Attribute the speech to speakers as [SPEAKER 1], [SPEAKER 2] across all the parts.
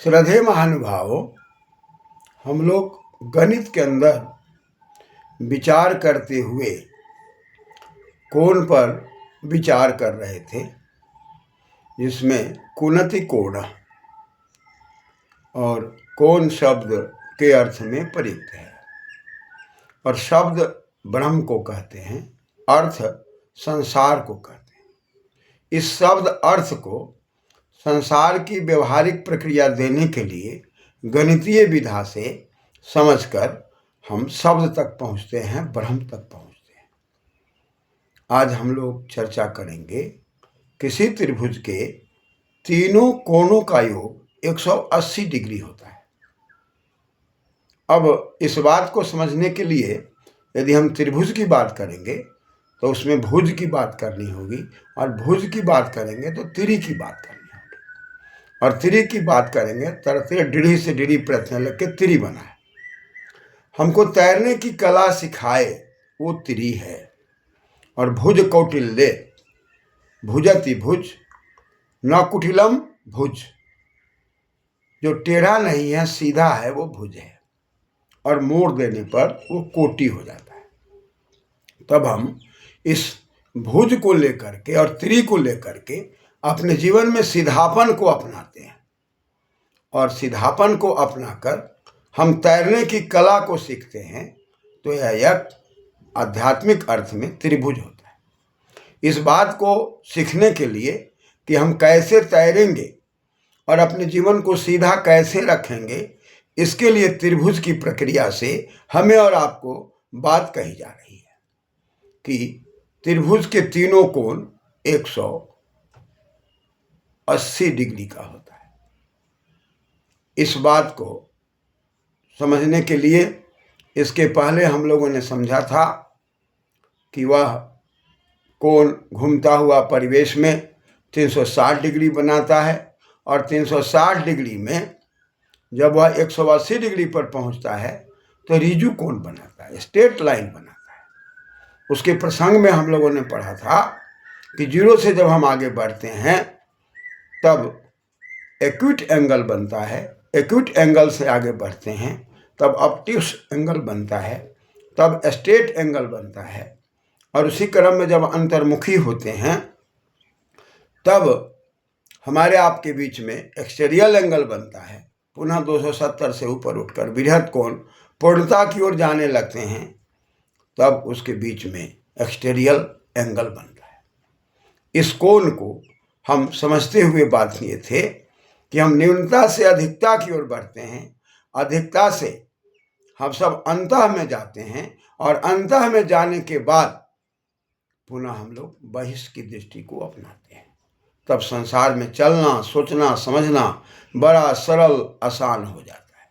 [SPEAKER 1] श्रद्धेय महानुभावों, हम लोग गणित के अंदर विचार करते हुए कोण पर विचार कर रहे थे, जिसमें कुनति कोण और कोण शब्द के अर्थ में प्रयुक्त है। और शब्द ब्रह्म को कहते हैं, अर्थ संसार को कहते हैं। इस शब्द अर्थ को संसार की व्यवहारिक प्रक्रिया देने के लिए गणितीय विधा से समझकर हम शब्द तक पहुँचते हैं, ब्रह्म तक पहुँचते हैं। आज हम लोग चर्चा करेंगे किसी त्रिभुज के तीनों कोणों का योग 180 डिग्री होता है। अब इस बात को समझने के लिए यदि हम त्रिभुज की बात करेंगे तो उसमें भुज की बात करनी होगी, और भुज की बात करेंगे तो तिरी की बात करनी होगी, और तिरी की बात करेंगे तरते डिढ़ी से डिढ़ी प्रत्यय लग के तिरी बना है। हमको तैरने की कला सिखाए वो तिरी है। और भुज कौटिल्य भुजति भुज न कुटिलम भुज, जो टेढ़ा नहीं है, सीधा है, वो भुज है, और मोड़ देने पर वो कोटि हो जाता है। तब हम इस भुज को लेकर के और तिरी को लेकर के अपने जीवन में सीधापन को अपनाते हैं, और सीधापन को अपनाकर हम तैरने की कला को सीखते हैं। तो यह एक आध्यात्मिक अर्थ में त्रिभुज होता है। इस बात को सीखने के लिए कि हम कैसे तैरेंगे और अपने जीवन को सीधा कैसे रखेंगे, इसके लिए त्रिभुज की प्रक्रिया से हमें और आपको बात कही जा रही है कि त्रिभुज के तीनों कोण 180 डिग्री का होता है। इस बात को समझने के लिए इसके पहले हम लोगों ने समझा था कि वह कोण घूमता हुआ परिवेश में 360 डिग्री बनाता है, और 360 डिग्री में जब वह 180 डिग्री पर पहुंचता है तो रिजु कोण बनाता है, स्ट्रेट लाइन बनाता है। उसके प्रसंग में हम लोगों ने पढ़ा था कि 0 से जब हम आगे बढ़ते हैं तब एक्यूट एंगल बनता है, एक्यूट एंगल से आगे बढ़ते हैं तब ऑब्ट्यूस एंगल बनता है, तब स्ट्रेट एंगल बनता है, और उसी क्रम में जब अंतर्मुखी होते हैं तब हमारे आपके बीच में एक्सटेरियल एंगल बनता है। पुनः 270 से ऊपर उठकर बृहद कोण पूर्णता की ओर जाने लगते हैं, तब उसके बीच में एक्सटेरियल एंगल बनता है। इस कोण को हम समझते हुए बात किए थे कि हम न्यूनता से अधिकता की ओर बढ़ते हैं, अधिकता से हम सब अंतः में जाते हैं, और अंतः में जाने के बाद पुनः हम लोग बहिष्ठ की दृष्टि को अपनाते हैं। तब संसार में चलना, सोचना, समझना बड़ा सरल, आसान हो जाता है।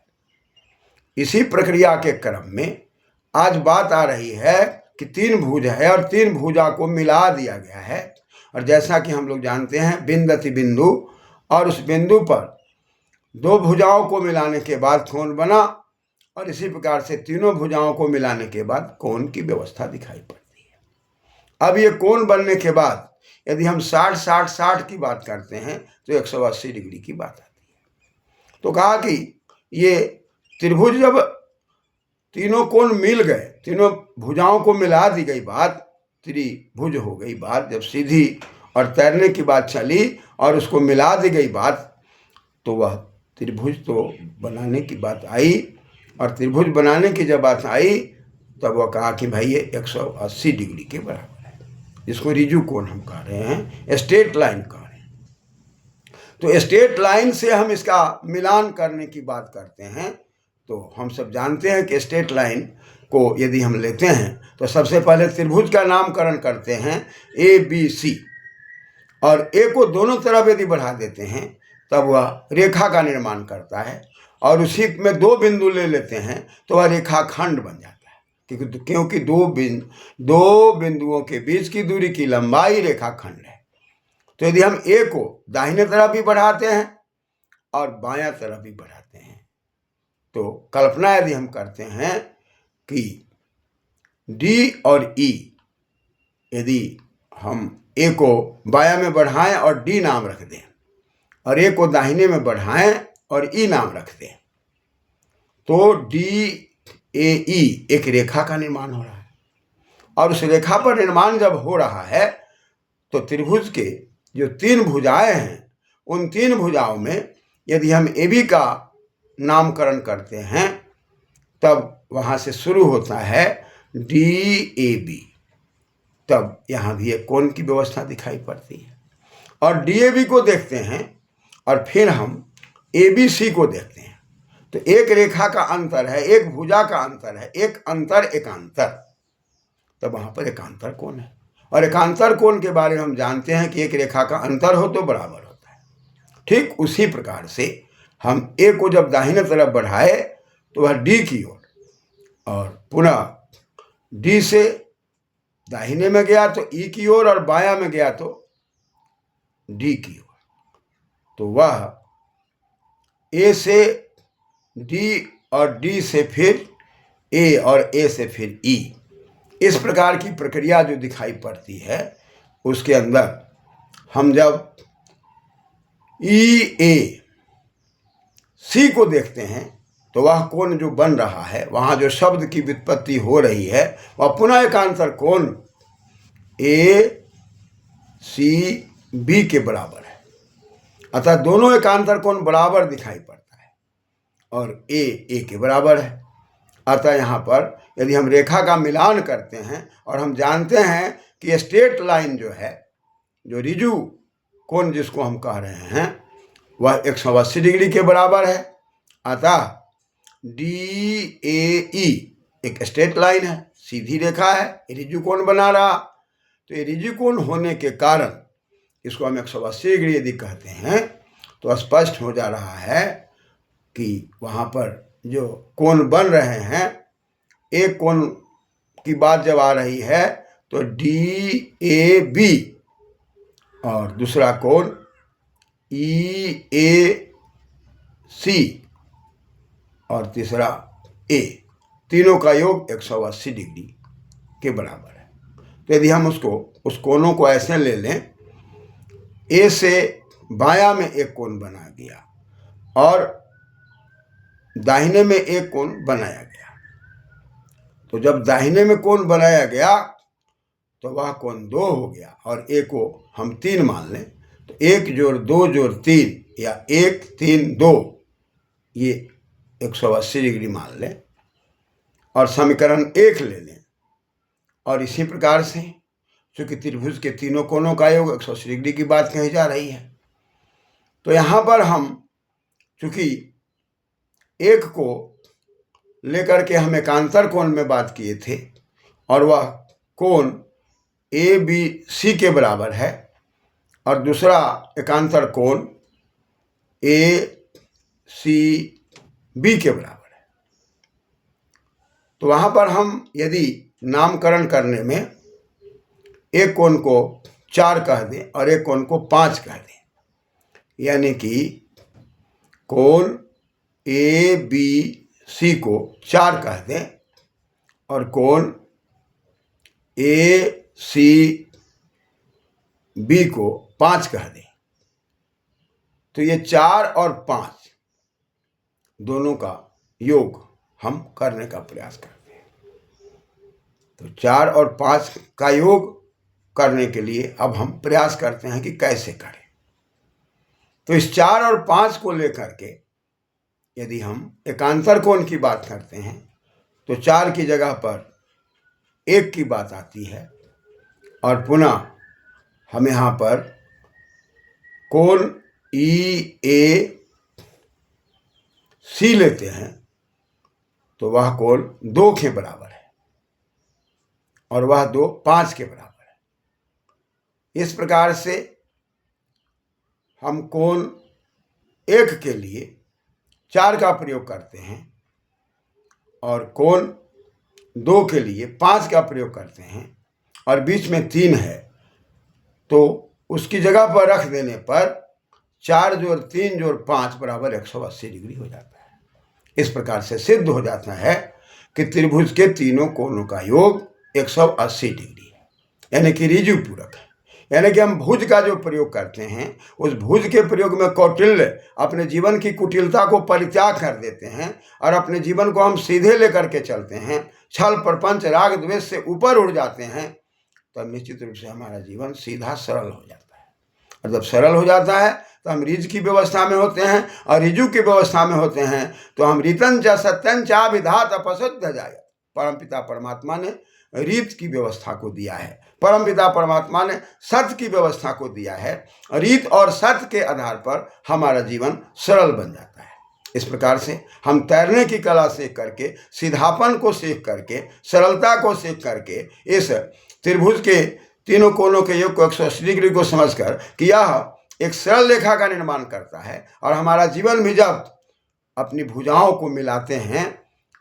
[SPEAKER 1] इसी प्रक्रिया के क्रम में आज बात आ रही है कि 3 भुज है और 3 भुजा को मिला दिया गया है। और जैसा कि हम लोग जानते हैं बिंदति बिंदु, और उस बिंदु पर 2 भुजाओं को मिलाने के बाद कोण बना, और इसी प्रकार से तीनों भुजाओं को मिलाने के बाद कोण की व्यवस्था दिखाई पड़ती है। अब ये कोण बनने के बाद यदि हम 60-60-60 की बात करते हैं तो 180 डिग्री की बात आती है। तो कहा कि ये त्रिभुज जब तीनों कोण मिल गए, तीनों भुजाओं को मिला दी गई बात, त्रिभुज हो गई बात। जब सीधी और तैरने की बात चली और उसको मिला दी गई बात, तो वह त्रिभुज तो बनाने की बात आई। और त्रिभुज बनाने की जब बात आई तब वह कहा कि भाई ये 180 डिग्री के बराबर है, जिसको रिजु कोण हम कह रहे हैं, स्ट्रेट लाइन कह रहे हैं। तो स्ट्रेट लाइन से हम इसका मिलान करने की बात करते हैं। तो हम सब जानते हैं कि स्ट्रेट लाइन को यदि हम लेते हैं तो सबसे पहले त्रिभुज का नामकरण करते हैं ABC, और A को दोनों तरफ यदि बढ़ा देते हैं तब वह रेखा का निर्माण करता है, और उसी में 2 बिंदु ले लेते हैं तो वह रेखाखंड बन जाता है, क्योंकि 2 बिंदुओं के बीच की दूरी की लंबाई रेखाखंड है। तो यदि हम A को दाहिने तरफ भी बढ़ाते हैं और बायां तरफ भी बढ़ाते हैं, तो कल्पना यदि हम करते हैं कि D और E, यदि हम A को बायां में बढ़ाएं और D नाम रख दें, और A को दाहिने में बढ़ाएं और ई नाम रखते हैं तो DAE एक रेखा का निर्माण हो रहा है। और उस रेखा पर निर्माण जब हो रहा है तो त्रिभुज के जो 3 भुजाएं हैं, उन 3 भुजाओं में यदि हम AB का नामकरण करते हैं तब वहाँ से शुरू होता है DAB, तब यहाँ भी एक कोण की व्यवस्था दिखाई पड़ती है। और DAB को देखते हैं और फिर हम ABC को देखते हैं तो एक रेखा का अंतर है, एक भुजा का अंतर है, एक अंतर एकांतर, तब वहाँ पर एकांतर कोण है। और एकांतर कोण के बारे में हम जानते हैं कि एक रेखा का अंतर हो तो बराबर होता है। ठीक उसी प्रकार से हम A को जब दाहिने तरफ बढ़ाए तो वह D की ओर, और पुनः D से दाहिने में गया तो E की ओर, और बायां में गया तो D की ओर, तो वह A से D और D से फिर A और A से फिर E, इस प्रकार की प्रक्रिया जो दिखाई पड़ती है उसके अंदर हम जब EAC को देखते हैं तो वह कोण जो बन रहा है, वहाँ जो शब्द की व्युत्पत्ति हो रही है वह पुनः एकांतर कोण ACB के बराबर है। अतः दोनों एकांतर कोण बराबर दिखाई पड़ता है और A के बराबर है। अतः यहाँ पर यदि हम रेखा का मिलान करते हैं और हम जानते हैं कि स्ट्रेट लाइन जो है, जो ऋजु कोण जिसको हम कह रहे हैं, वह 180 डिग्री के बराबर है। अतः DAE एक स्ट्रेट लाइन है, सीधी रेखा है, ऋजु कोण बना रहा। तो ये ऋजु कोण होने के कारण इसको हम 180 डिग्री यदि कहते हैं तो स्पष्ट हो जा रहा है कि वहाँ पर जो कोण बन रहे हैं, एक कोण की बात जब आ रही है तो DAB और दूसरा कोण EAC और तीसरा A, तीनों का योग 180 डिग्री के बराबर है। तो यदि हम उस कोणों को ऐसे ले लें, A से बायां में एक कोण बना गया और दाहिने में एक कोण बनाया गया, तो जब दाहिने में कोण बनाया गया तो वह कोण 2 हो गया और A को हम 3 मान लें तो 1 जोड़ 2 जोड़ 3 या 1 3 2, ये 180 डिग्री मान लें और समीकरण 1 ले लें। और इसी प्रकार से चूंकि त्रिभुज के तीनों कोणों का योग 180 डिग्री की बात कही जा रही है, तो यहाँ पर हम चूंकि एक को लेकर के हम एकांतर कोण में बात किए थे और वह कोण ABC के बराबर है और दूसरा एकांतर कोण ACB के बराबर है, तो वहाँ पर हम यदि नामकरण करने में एक कोण को 4 कह दें और एक कोण को 5 कह दें, यानी कि कोण ABC को 4 कह दें और कोण ACB को 5 कह दें, तो ये 4 और 5 दोनों का योग हम करने का प्रयास करते हैं। तो 4 और 5 का योग करने के लिए अब हम प्रयास करते हैं कि कैसे करें। तो इस 4 और 5 को लेकर के यदि हम एकांतर कोण की बात करते हैं तो 4 की जगह पर 1 की बात आती है और पुनः हम यहाँ पर कोण EAC लेते हैं तो वह कोण 2 के बराबर है और वह 2 5 के बराबर है। इस प्रकार से हम कोण 1 के लिए 4 का प्रयोग करते हैं और कोण 2 के लिए 5 का प्रयोग करते हैं और बीच में 3 है, तो उसकी जगह पर रख देने पर 4 जोड़ 3 जोड़ 5 बराबर 180 डिग्री हो जाता है। इस प्रकार से सिद्ध हो जाता है कि त्रिभुज के तीनों कोणों का योग 180 डिग्री है, यानी कि ऋजु पूरक है। यानी कि हम भुज का जो प्रयोग करते हैं, उस भुज के प्रयोग में कौटिल्य अपने जीवन की कुटिलता को परित्याग कर देते हैं और अपने जीवन को हम सीधे लेकर के चलते हैं, छल प्रपंच राग द्वेष से ऊपर उड़ जाते हैं, तब निश्चित रूप से हमारा जीवन सीधा सरल हो जाता है। और जब सरल हो जाता है तो हम रिज की व्यवस्था में होते हैं, और रिजु की व्यवस्था में होते हैं तो हम रीतन च सत्यं च विधात अपशुद्ध जाए। परमपिता परमात्मा ने रीत की व्यवस्था को दिया है, परमपिता परमात्मा ने सत्य की व्यवस्था को दिया है। रीत और सत्य के आधार पर हमारा जीवन सरल बन जाता है। इस प्रकार से हम तैरने की कला सीख करके, सीधापन को सीख करके, सरलता को सीख करके, इस त्रिभुज के तीनों कोनों के योग को 180 डिग्री को समझकर कि यह एक सरल रेखा का निर्माण करता है, और हमारा जीवन भी जब अपनी भुजाओं को मिलाते हैं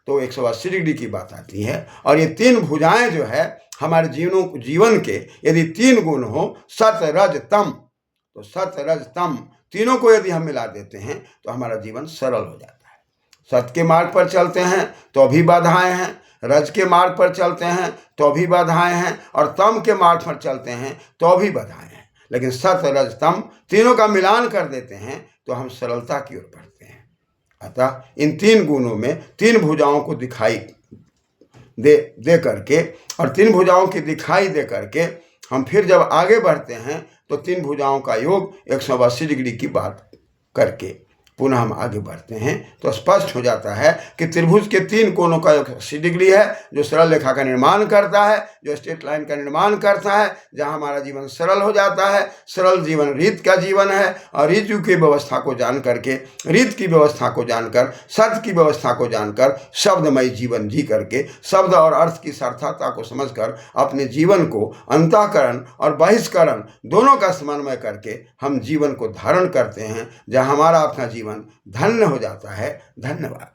[SPEAKER 1] तो 180 डिग्री की बात आती है। और ये तीन भुजाएं जो है हमारे जीवन के यदि तीन गुण हो, सत रज तम, तो सत रज तम तीनों को यदि हम मिला देते हैं तो हमारा जीवन सरल हो जाता है। सत्य के मार्ग पर चलते हैं तो भी बाधाएं हैं, रज के मार्ग पर चलते हैं तो भी बाधाएं हैं, और तम के मार्ग पर चलते हैं तो भी बाधाएं हैं। लेकिन सत रज तम तीनों का मिलान कर देते हैं तो हम सरलता की ओर बढ़ते हैं। अतः इन तीन गुणों में तीन भुजाओं को दिखाई दे करके, और तीन भुजाओं की दिखाई दे करके हम फिर जब आगे बढ़ते हैं तो तीन भुजाओं का योग 180 डिग्री की बात करके पुनः हम आगे बढ़ते हैं तो स्पष्ट हो जाता है कि त्रिभुज के तीन कोनों का 180 डिग्री है, जो सरल रेखा का निर्माण करता है, जो स्ट्रेट लाइन का निर्माण करता है, जहां हमारा जीवन सरल हो जाता है। सरल जीवन रीत का जीवन है, और ऋतु की व्यवस्था को जान करके, रीत की व्यवस्था को जानकर, सत्य की व्यवस्था को जानकर, शब्दमय जीवन जी करके, शब्द और अर्थ की सार्थकता को समझकर अपने जीवन को अंतःकरण और बहिष्करण दोनों का समन्वय करके हम जीवन को धारण करते हैं, जहाँ हमारा अपना जीवन धन्य हो जाता है। धन्यवाद।